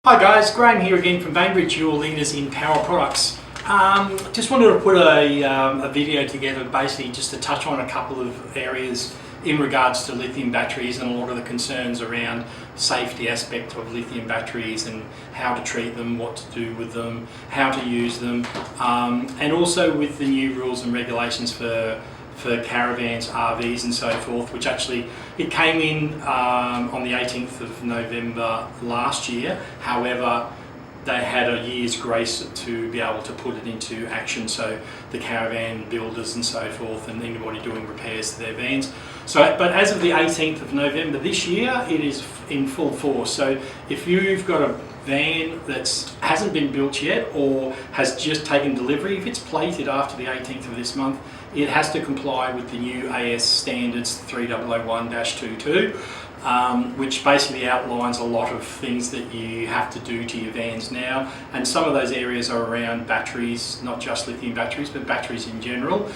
Hi guys, Graham here again from Bainbridge, your leaders in power products. Just wanted to put a video together basically just to touch on a couple of areas in regards to lithium batteries and a lot of the concerns around safety aspect of lithium batteries and how to treat them, what to do with them, how to use them, and also with the new rules and regulations for caravans, RVs and so forth, which actually it came in on the 18th of November last year. However, they had a year's grace to be able to put it into action, so the caravan builders and so forth and anybody doing repairs to their vans. But as of the 18th of November this year, it is in full force. So if you've got a van that hasn't been built yet or has just taken delivery, if it's plated after the 18th of this month, it has to comply with the new AS standards 3001-22, which basically outlines a lot of things that you have to do to your vans now. And some of those areas are around batteries, not just lithium batteries, but batteries in general.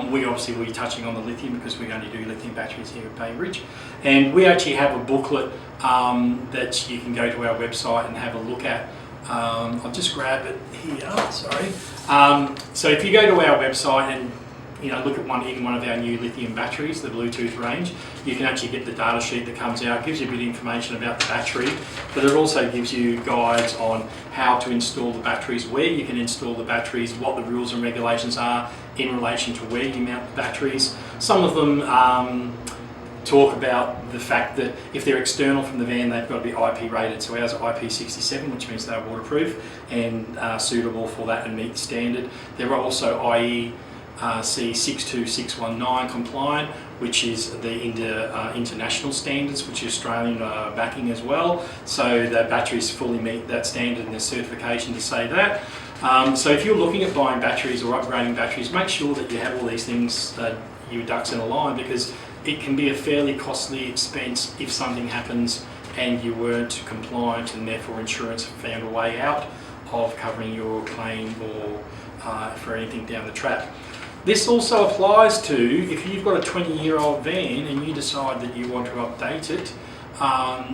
We obviously will be touching on the lithium because we only do lithium batteries here at Bainbridge. And we actually have a booklet that you can go to our website and have a look at. I'll just grab it here, sorry. So if you go to our website and look at even one of our new lithium batteries, the Bluetooth range, you can actually get the data sheet that comes out. It gives you a bit of information about the battery, but it also gives you guides on how to install the batteries, where you can install the batteries, what the rules and regulations are in relation to where you mount the batteries. Some of them talk about the fact that if they're external from the van, they've got to be IP rated. So ours are IP67, which means they're waterproof and suitable for that and meet the standard. There are also IEC 62619 compliant, which is the international standards, which is Australian backing as well. So the batteries fully meet that standard and there's certification to say that. So if you're looking at buying batteries or upgrading batteries, make sure that you have all these things, your ducks in a line, because it can be a fairly costly expense if something happens and you weren't compliant, and therefore insurance found a way out of covering your claim or for anything down the track. This also applies to if you've got a 20-year-old van and you decide that you want to update it.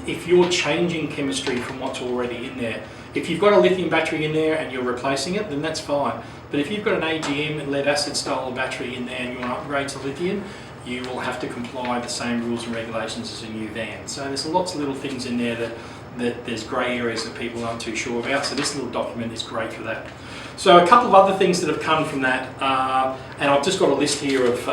If you're changing chemistry from what's already in there, if you've got a lithium battery in there and you're replacing it, then that's fine. But if you've got an AGM and lead acid style battery in there and you want to upgrade to lithium, you will have to comply with the same rules and regulations as a new van. So there's lots of little things in there that there's grey areas that people aren't too sure about. So this little document is great for that. So a couple of other things that have come from that, and I've just got a list here of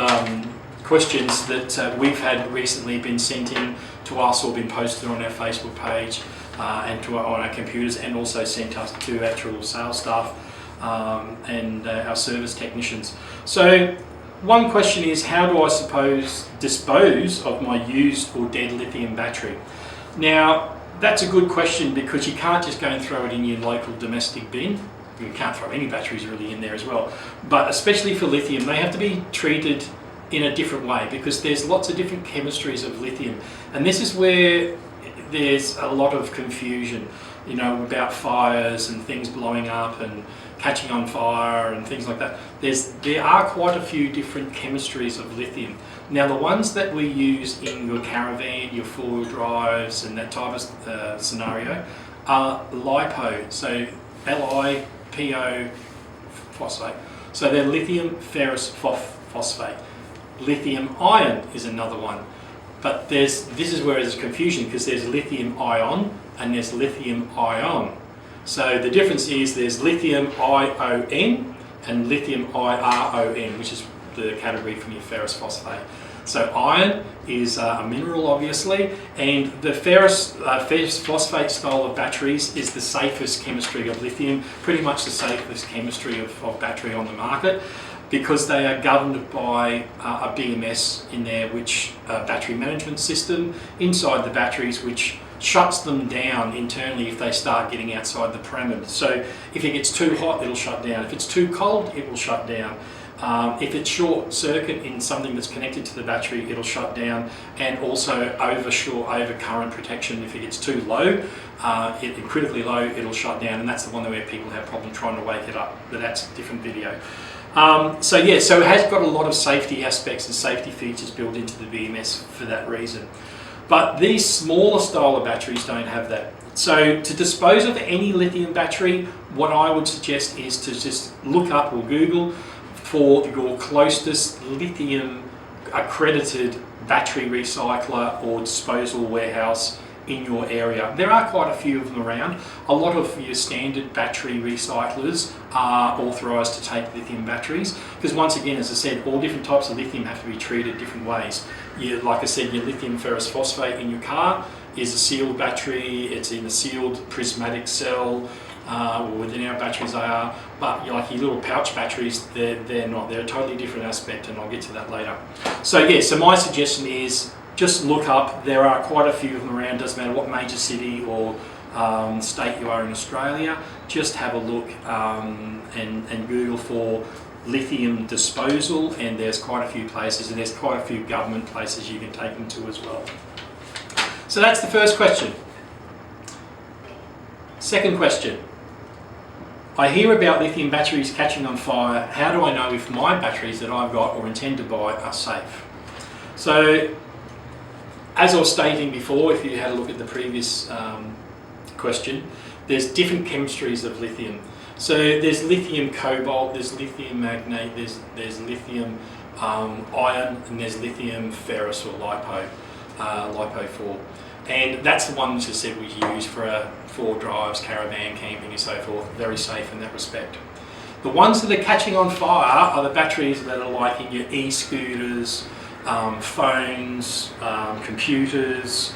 questions that we've had recently been sent in to us or been posted on our Facebook page and on our computers, and also sent us to actual sales staff and our service technicians. So one question is, how do I dispose of my used or dead lithium battery? Now, that's a good question because you can't just go and throw it in your local domestic bin. You can't throw any batteries really in there as well. But especially for lithium, they have to be treated in a different way because there's lots of different chemistries of lithium. And this is where there's a lot of confusion, about fires and things blowing up and catching on fire and things like that. There are quite a few different chemistries of lithium. Now, the ones that we use in your caravan, your four-wheel drives and that type of scenario are LiPo, so LiPo phosphate. So they're lithium ferrous phosphate. Lithium ion is another one. But this is where there's confusion because there's lithium ion and there's lithium ion. So the difference is there's lithium ION and lithium IRON, which is the category from your ferrous phosphate. So iron is a mineral, obviously, and the ferrous phosphate style of batteries is the safest chemistry of lithium, pretty much the safest chemistry of battery on the market, because they are governed by a BMS in there, which battery management system inside the batteries, which shuts them down internally if they start getting outside the parameters. So if it gets too hot, it'll shut down. If it's too cold, it will shut down. If it's short circuit in something that's connected to the battery, it'll shut down, and also over current protection. If it gets too low, critically low, it'll shut down, and that's the one where people have problem trying to wake it up, but that's a different video. So it has got a lot of safety aspects and safety features built into the BMS for that reason. But these smaller style of batteries don't have that. So to dispose of any lithium battery, what I would suggest is to just look up or Google for your closest lithium accredited battery recycler or disposal warehouse in your area. There are quite a few of them around. A lot of your standard battery recyclers are authorised to take lithium batteries, because once again, as I said, all different types of lithium have to be treated different ways. Like I said, your lithium ferrous phosphate in your car is a sealed battery. It's in a sealed prismatic cell, or within our batteries they are, but like your little pouch batteries, they're not. They're a totally different aspect, and I'll get to that later. So yeah, so my suggestion is just look up. There are quite a few of them around. Doesn't matter what major city or state you are in Australia. Just have a look and Google for lithium disposal, and there's quite a few places, and there's quite a few government places you can take them to as well. So that's the first question. Second question. I hear about lithium batteries catching on fire. How do I know if my batteries that I've got or intend to buy are safe? So, as I was stating before, if you had a look at the previous question, there's different chemistries of lithium. So there's lithium cobalt, there's lithium magnate, there's lithium iron, and there's lithium ferrous or lipo 4. And that's the one, as I said, we use for drives, caravan camping and so forth. Very safe in that respect. The ones that are catching on fire are the batteries that are like in your e-scooters, phones, computers,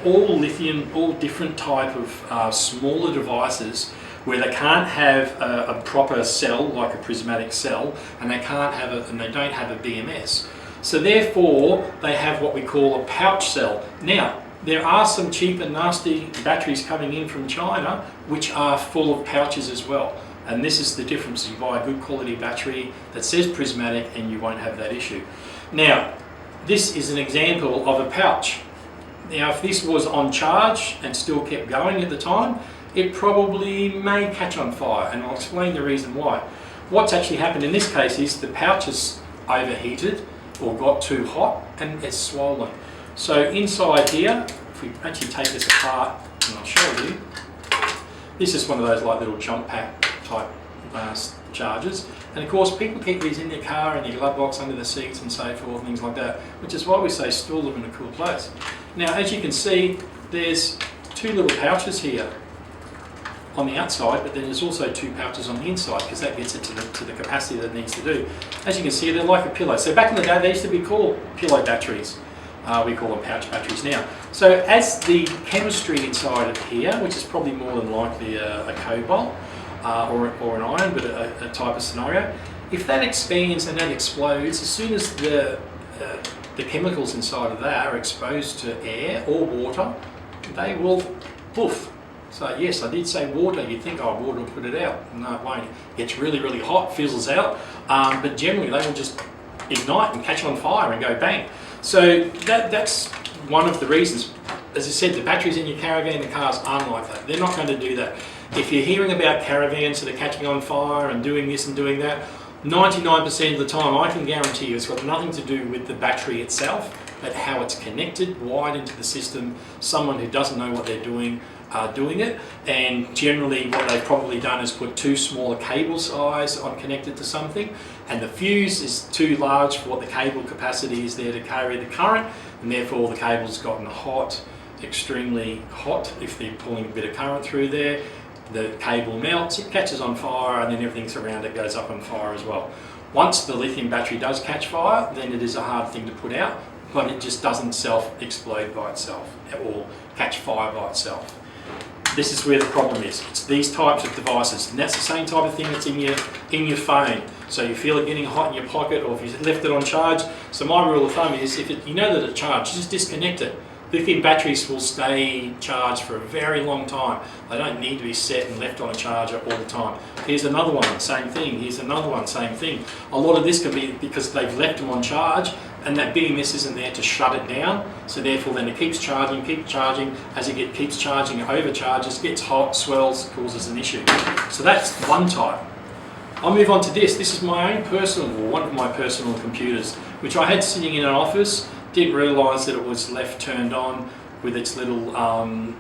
all lithium, all different type of smaller devices where they can't have a proper cell like a prismatic cell, and they can't have and they don't have a BMS. So therefore, they have what we call a pouch cell. Now, there are some cheap and nasty batteries coming in from China which are full of pouches as well. And this is the difference. You buy a good quality battery that says prismatic and you won't have that issue. Now, this is an example of a pouch. Now, if this was on charge and still kept going at the time, it probably may catch on fire, and I'll explain the reason why. What's actually happened in this case is the pouch is overheated or got too hot and it's swollen. So inside here, if we actually take this apart and I'll show you, this is one of those like little jump pack type chargers. And of course people keep these in their car and their glove box under the seats and so forth and things like that, which is why we say store them in a cool place. Now as you can see, there's two little pouches here on the outside, but then there's also two pouches on the inside because that gets it to the capacity that it needs to do. As you can see, they're like a pillow. So back in the day, they used to be called pillow batteries. We call them pouch batteries now. So as the chemistry inside of here, which is probably more than likely a cobalt or an iron, but a type of scenario, if that expands and that explodes, as soon as the chemicals inside of that are exposed to air or water, they will poof. So yes, I did say water. You'd think, oh, water will put it out. No, it won't. It gets really, really hot, fizzles out, but generally they will just ignite and catch on fire and go bang. So that's one of the reasons. As I said, the batteries in your caravan and cars aren't like that. They're not going to do that. If you're hearing about caravans that are catching on fire and doing this and doing that, 99% of the time, I can guarantee you it's got nothing to do with the battery itself, but how it's connected, wired into the system. Someone who doesn't know what they're doing are doing it, and generally what they've probably done is put too small a cable size on connected to something, and the fuse is too large for what the cable capacity is there to carry the current, and therefore the cable's gotten hot, extremely hot. If they're pulling a bit of current through there, the cable melts, it catches on fire, and then everything around it goes up on fire as well. Once the lithium battery does catch fire, then it is a hard thing to put out, but it just doesn't self-explode by itself or catch fire by itself. This is where the problem is. It's these types of devices, and that's the same type of thing that's in your phone. So you feel it getting hot in your pocket, or if you left it on charge. So my rule of thumb is, if you know that it's charged, just disconnect it. Lithium batteries will stay charged for a very long time. They don't need to be set and left on a charger all the time. Here's another one, same thing. Here's another one, same thing. A lot of this can be because they've left them on charge, and that BMS isn't there to shut it down. So therefore then it keeps charging. As it keeps charging, it overcharges, gets hot, swells, causes an issue. So that's one type. I'll move on to this. This is my own personal, or one of my personal computers, which I had sitting in an office Didn't realise that it was left turned on with its little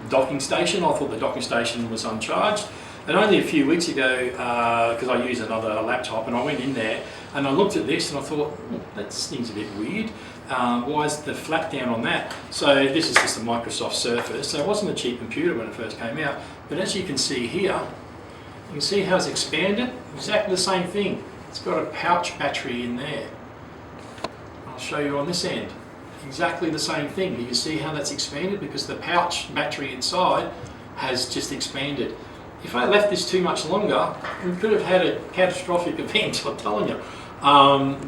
docking station. I thought the docking station was uncharged. And only a few weeks ago, because I use another laptop, and I went in there and I looked at this and I thought, that seems a bit weird. Why is the flap down on that? So this is just a Microsoft Surface. So it wasn't a cheap computer when it first came out. But as you can see here, you can see how it's expanded. Exactly the same thing. It's got a pouch battery in there. I'll show you on this end. Exactly the same thing. You can see how that's expanded because the pouch battery inside has just expanded. If I left this too much longer, we could have had a catastrophic event, I'm telling you.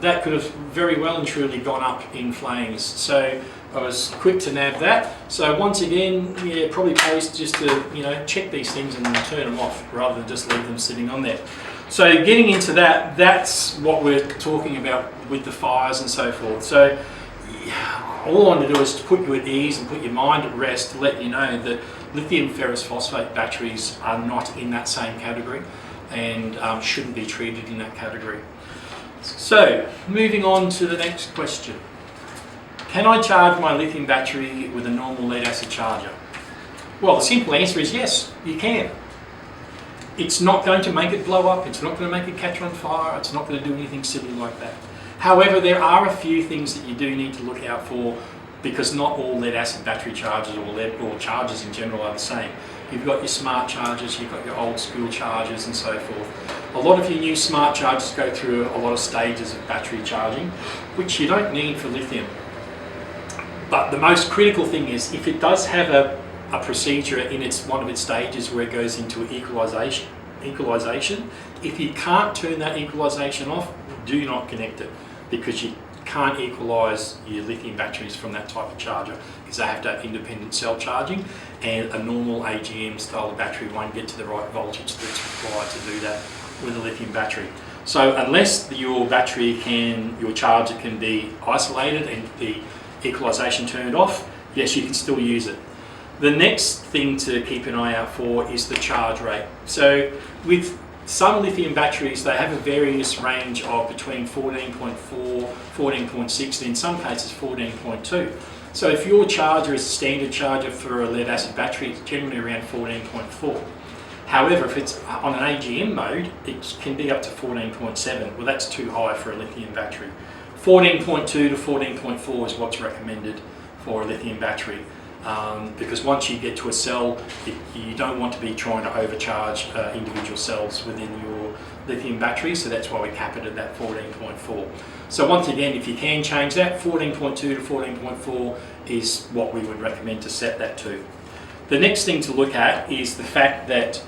That could have very well and truly gone up in flames. So I was quick to nab that. So once again, yeah, it probably pays just to check these things and turn them off rather than just leave them sitting on there. So getting into that, that's what we're talking about with the fires and so forth. So all I want to do is to put you at ease and put your mind at rest to let you know that lithium ferrous phosphate batteries are not in that same category and shouldn't be treated in that category. So moving on to the next question. Can I charge my lithium battery with a normal lead acid charger? Well, the simple answer is yes, you can. It's not going to make it blow up, it's not going to make it catch on fire, it's not going to do anything silly like that. However, there are a few things that you do need to look out for because not all lead acid battery chargers or chargers in general are the same. You've got your smart chargers, you've got your old school chargers and so forth. A lot of your new smart chargers go through a lot of stages of battery charging, which you don't need for lithium. But the most critical thing is if it does have a procedure in one of its stages where it goes into equalization, if you can't turn that equalization off, do not connect it because you can't equalize your lithium batteries from that type of charger because they have to have independent cell charging and a normal AGM style of battery won't get to the right voltage that's required to do that with a lithium battery. So unless your charger can be isolated and the equalization turned off, yes, you can still use it. The next thing to keep an eye out for is the charge rate. So with some lithium batteries, they have a various range of between 14.4, 14.6, and in some cases 14.2. So if your charger is a standard charger for a lead acid battery, it's generally around 14.4. However, if it's on an AGM mode, it can be up to 14.7. Well, that's too high for a lithium battery. 14.2 to 14.4 is what's recommended for a lithium battery. Because once you get to a cell, you don't want to be trying to overcharge individual cells within your lithium battery, so that's why we cap it at that 14.4. So once again, if you can change that, 14.2 to 14.4 is what we would recommend to set that to. The next thing to look at is the fact that,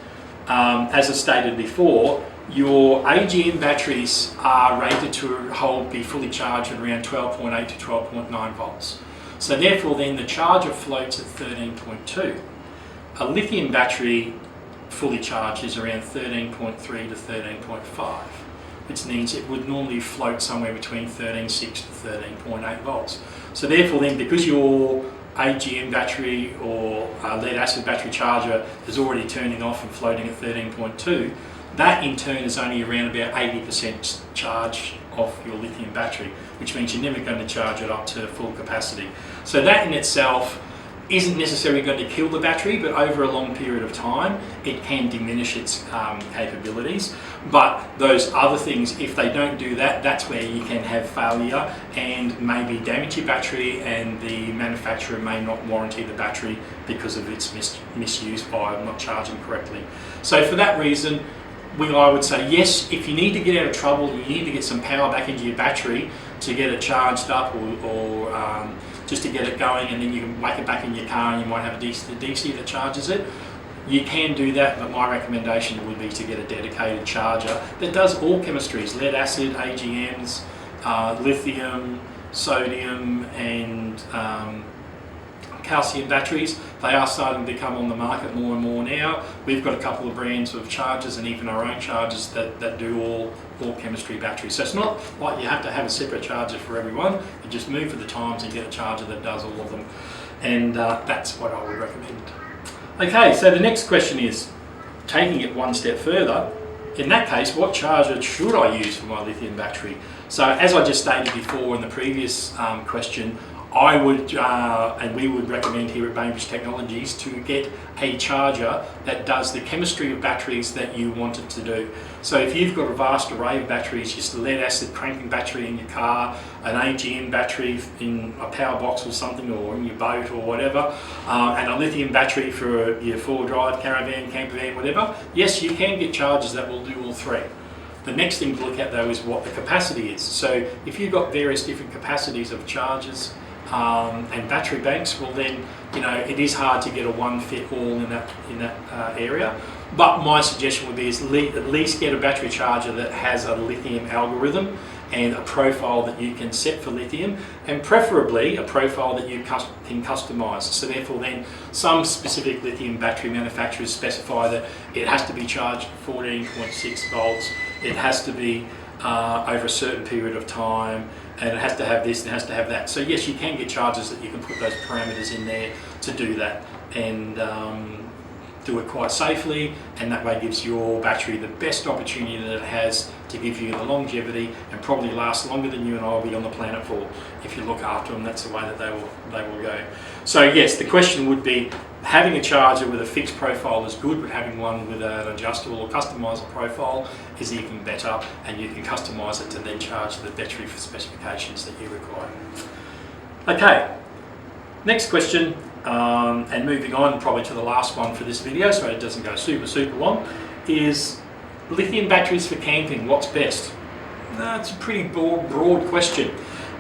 as I stated before, your AGM batteries are rated to be fully charged at around 12.8 to 12.9 volts. So therefore then the charger floats at 13.2. A lithium battery fully charged is around 13.3 to 13.5, which means it would normally float somewhere between 13.6 to 13.8 volts. So therefore then, because your AGM battery or lead acid battery charger is already turning off and floating at 13.2, that in turn is only around about 80% charge of your lithium battery, which means you're never going to charge it up to full capacity. So that in itself isn't necessarily going to kill the battery, but over a long period of time it can diminish its capabilities. But those other things, if they don't do that, that's where you can have failure and maybe damage your battery, and the manufacturer may not warranty the battery because of its misuse by not charging correctly. So for that reason, I would say yes, if you need to get out of trouble, you need to get some power back into your battery to get it charged up or just to get it going, and then you can whack it back in your car and you might have a DC that charges it. You can do that, but my recommendation would be to get a dedicated charger that does all chemistries, lead acid, AGMs, lithium, sodium and calcium batteries. They are starting to become on the market more and more now. We've got a couple of brands of chargers and even our own chargers that do all chemistry batteries. So it's not like you have to have a separate charger for everyone. You just move with the times and get a charger that does all of them. And that's what I would recommend. Okay, so the next question is, taking it one step further, in that case, what charger should I use for my lithium battery? So as I just stated before in the previous question, I would, and we would recommend here at Bainbridge Technologies to get a charger that does the chemistry of batteries that you want it to do. So if you've got a vast array of batteries, just a lead acid cranking battery in your car, an AGM battery in a power box or something, or in your boat or whatever, and a lithium battery for your four-wheel drive, caravan, camper van, whatever, yes, you can get chargers that will do all three. The next thing to look at though is what the capacity is. So if you've got various different capacities of chargers and battery banks, well then, you know, it is hard to get a one fit all in that area. But my suggestion would be is at least get a battery charger that has a lithium algorithm and a profile that you can set for lithium, and preferably a profile that you can customize. So therefore then some specific lithium battery manufacturers specify that it has to be charged 14.6 volts, it has to be over a certain period of time, and it has to have this and it has to have that. So yes, you can get chargers that you can put those parameters in there to do that, and do it quite safely, and that way gives your battery the best opportunity that it has to give you the longevity and probably last longer than you and I will be on the planet for. If you look after them, that's the way that they will go. So yes, the question would be, having a charger with a fixed profile is good, but having one with an adjustable or customisable profile is even better, and you can customise it to then charge the battery for specifications that you require. Okay, next question. And moving on probably to the last one for this video, so it doesn't go super long, is lithium batteries for camping, what's best? That's a pretty broad question.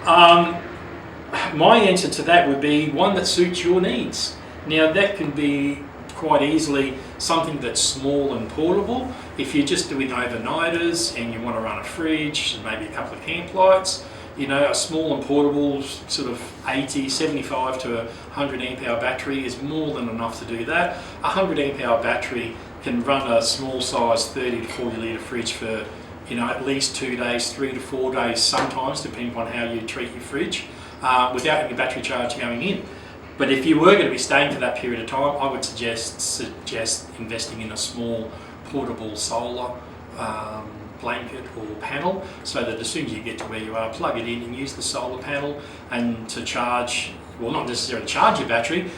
My answer to that would be one that suits your needs. Now that can be quite easily something that's small and portable. If you're just doing overnighters and you want to run a fridge and maybe a couple of camp lights, you know, a small and portable sort of 80, 75 to 100 amp hour battery is more than enough to do that. A 100 amp hour battery can run a small size 30 to 40 litre fridge for, you know, at least 2 days, 3 to 4 days sometimes, depending on how you treat your fridge, without any battery charge going in. But if you were going to be staying for that period of time, I would suggest investing in a small portable solar blanket or panel, so that as soon as you get to where you are, plug it in and use the solar panel and to charge, well, not necessarily charge your battery,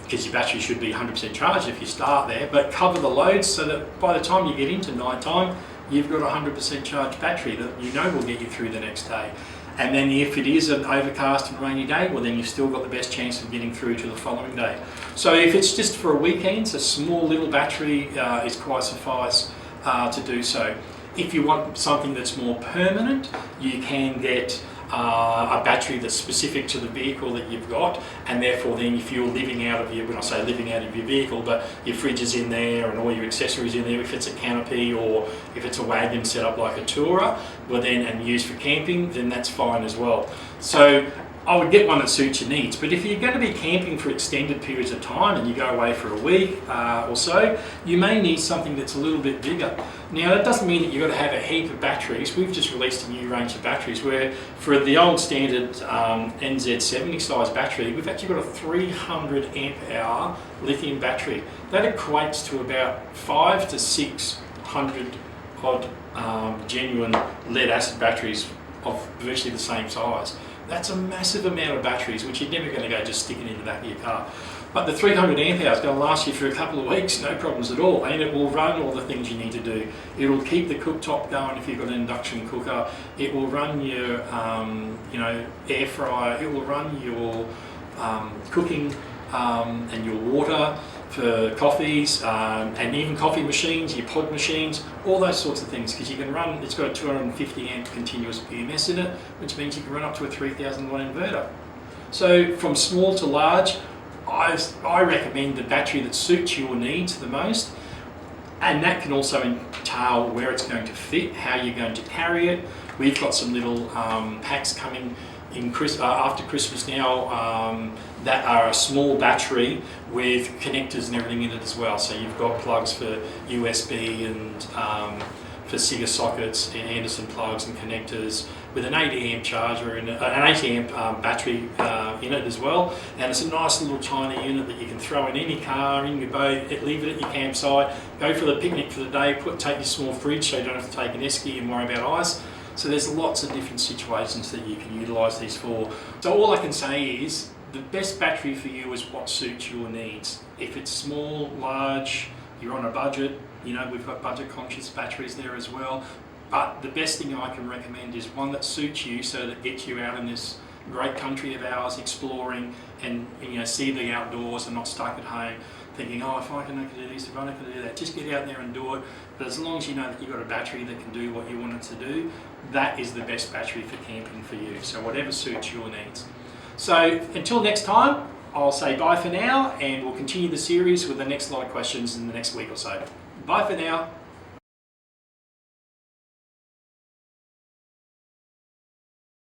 because your battery should be 100% charged if you start there, but cover the loads so that by the time you get into night time, you've got a 100% charged battery that you know will get you through the next day. And then if it is an overcast and rainy day, well then you've still got the best chance of getting through to the following day. So if it's just for a weekend, a small little battery is quite suffice to do so. If you want something that's more permanent, you can get a battery that's specific to the vehicle that you've got, and therefore then if you're living out of your, when I say living out of your vehicle, but your fridge is in there and all your accessories in there, if it's a canopy or if it's a wagon set up like a tourer, well then, and used for camping, then that's fine as well. So I would get one that suits your needs, but if you're going to be camping for extended periods of time and you go away for a week or so, you may need something that's a little bit bigger. Now that doesn't mean that you've got to have a heap of batteries. We've just released a new range of batteries where for the old standard NZ70 size battery, we've actually got a 300 amp hour lithium battery. That equates to about 500 to 600 odd genuine lead acid batteries of virtually the same size. That's a massive amount of batteries, which you're never going to go just sticking in the back of your car. But the 300 amp hours is going to last you for a couple of weeks, no problems at all, and it will run all the things you need to do. It will keep the cooktop going if you've got an induction cooker. It will run your, air fryer. It will run your cooking and your water for coffees, and even coffee machines, your pod machines, all those sorts of things, because you can run, it's got a 250 amp continuous BMS in it, which means you can run up to a 3000 watt inverter. So from small to large, I recommend the battery that suits your needs the most, and that can also entail where it's going to fit, how you're going to carry it. We've got some little packs coming in after Christmas now that are a small battery with connectors and everything in it as well. So you've got plugs for USB and for Sega sockets and Anderson plugs and connectors with an 80 amp charger and an 80 amp battery in it as well. And it's a nice little tiny unit that you can throw in any car, in your boat, leave it at your campsite, go for the picnic for the day, take your small fridge so you don't have to take an esky and worry about ice. So there's lots of different situations that you can utilise these for. So all I can say is the best battery for you is what suits your needs. If it's small, large, you're on a budget, you know, we've got budget conscious batteries there as well. But the best thing I can recommend is one that suits you, so that gets you out in this great country of ours exploring and you know, see the outdoors and not stuck at home thinking, oh, if I can do this, if I can do that, just get out there and do it. But as long as you know that you've got a battery that can do what you want it to do, that is the best battery for camping for you. So whatever suits your needs. So until next time, I'll say bye for now, and we'll continue the series with the next lot of questions in the next week or so. Bye for now.